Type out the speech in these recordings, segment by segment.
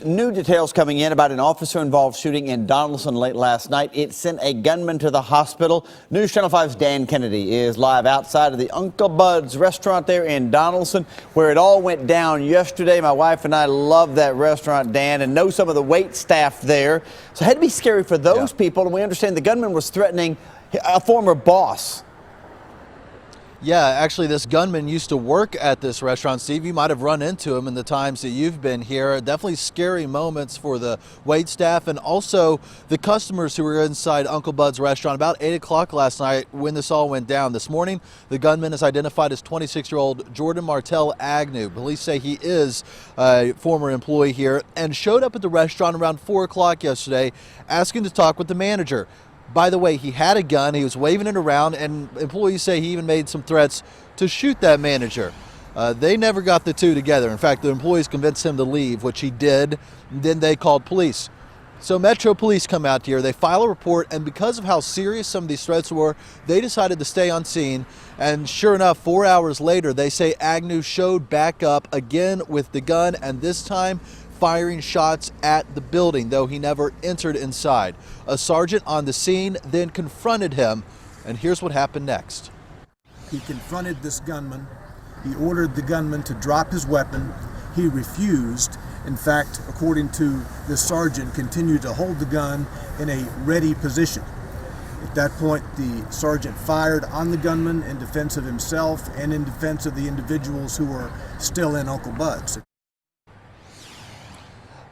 First, new details coming in about an officer-involved shooting in Donaldson late last night. It sent a gunman to the hospital. News Channel 5's Dan Kennedy is live outside of the Uncle Bud's restaurant there in Donaldson, where it all went down yesterday. My wife and I love that restaurant, Dan, and know some of the wait staff there. So it had to be scary for those people, and we understand the gunman was threatening a former boss. Yeah, actually, this gunman used to work at this restaurant. Steve, you might have run into him in the times that you've been here. Definitely scary moments for the wait staff and also the customers who were inside Uncle Bud's restaurant about 8 o'clock last night when this all went down. This morning, the gunman is identified as 26-year-old Jordan Martell Agnew. Police say he is a former employee here and showed up at the restaurant around 4 o'clock yesterday asking to talk with the manager. By the way, he had a gun, he was waving it around, and employees say he even made some threats to shoot that manager. They never got the two together. In fact, the employees convinced him to leave, which he did, and then they called police. So Metro Police come out here, they file a report, and because of how serious some of these threats were, they decided to stay on scene. And sure enough, 4 hours later, they say Agnew showed back up again with the gun, and this time firing shots at the building, though he never entered inside. A sergeant on the scene then confronted him, and here's what happened next. He confronted this gunman. He ordered the gunman to drop his weapon. He refused. In fact, according to the sergeant, continued to hold the gun in a ready position. At that point, the sergeant fired on the gunman in defense of himself and in defense of the individuals who were still in Uncle Bud's.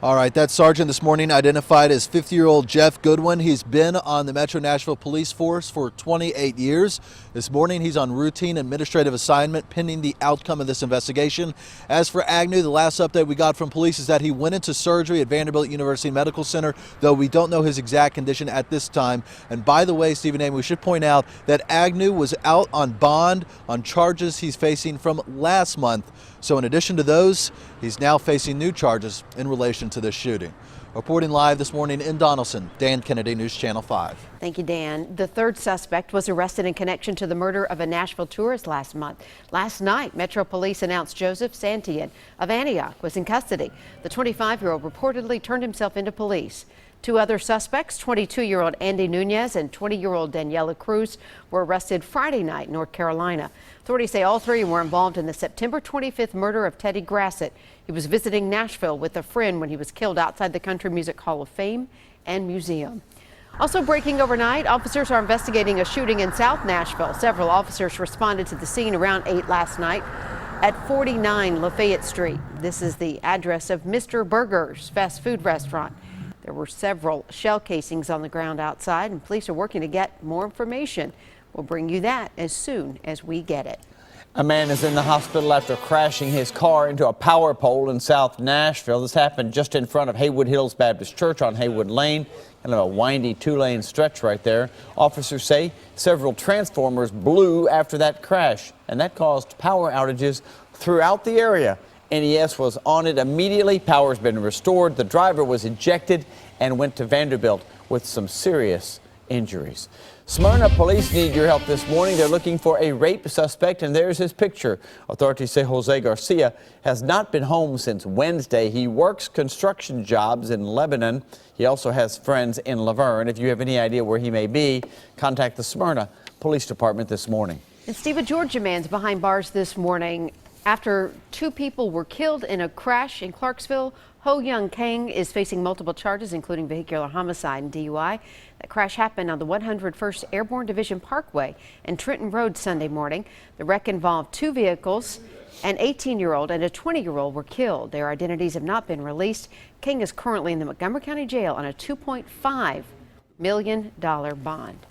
All right, that sergeant this morning identified as 50-year-old Jeff Goodwin. He's been on the Metro Nashville Police Force for 28 years. This morning, he's on routine administrative assignment pending the outcome of this investigation. As for Agnew, the last update we got from police is that he went into surgery at Vanderbilt University Medical Center, though we don't know his exact condition at this time. And by the way, Stephen Amy, we should point out that Agnew was out on bond on charges he's facing from last month. So in addition to those, he's now facing new charges in relation to this shooting. Reporting live this morning in Donaldson, Dan Kennedy, News Channel 5. Thank you, Dan. The third suspect was arrested in connection to the murder of a Nashville tourist last month. Last night, Metro Police announced Joseph Santian of Antioch was in custody. The 25-year-old reportedly turned himself into police. Two other suspects, 22-year-old Andy Nunez and 20-year-old Daniela Cruz, were arrested Friday night in North Carolina. Authorities say all three were involved in the September 25th murder of Teddy Grassett. He was visiting Nashville with a friend when he was killed outside the Country Music Hall of Fame and Museum. Also breaking overnight, officers are investigating a shooting in South Nashville. Several officers responded to the scene around 8 last night at 49 Lafayette Street. This is the address of Mr. Burger's fast food restaurant. There were several shell casings on the ground outside, and police are working to get more information. We'll bring you that as soon as we get it. A man is in the hospital after crashing his car into a power pole in South Nashville. This happened just in front of Haywood Hills Baptist Church on Haywood Lane. Kind of a windy two-lane stretch right there. Officers say several transformers blew after that crash, and that caused power outages throughout the area. NES was on it immediately. Power's been restored. The driver was ejected and went to Vanderbilt with some serious injuries. Smyrna police need your help this morning. They're looking for a rape suspect, and there's his picture. Authorities say Jose Garcia has not been home since Wednesday. He works construction jobs in Lebanon. He also has friends in Laverne. If you have any idea where he may be, contact the Smyrna Police Department this morning. And Steve, a Georgia man's behind bars this morning after two people were killed in a crash in Clarksville. Ho Young Kang is facing multiple charges, including vehicular homicide and DUI. That crash happened on the 101st Airborne Division Parkway and Trenton Road Sunday morning. The wreck involved two vehicles. An 18-year-old and a 20-year-old were killed. Their identities have not been released. King is currently in the Montgomery County Jail on a $2.5 million bond.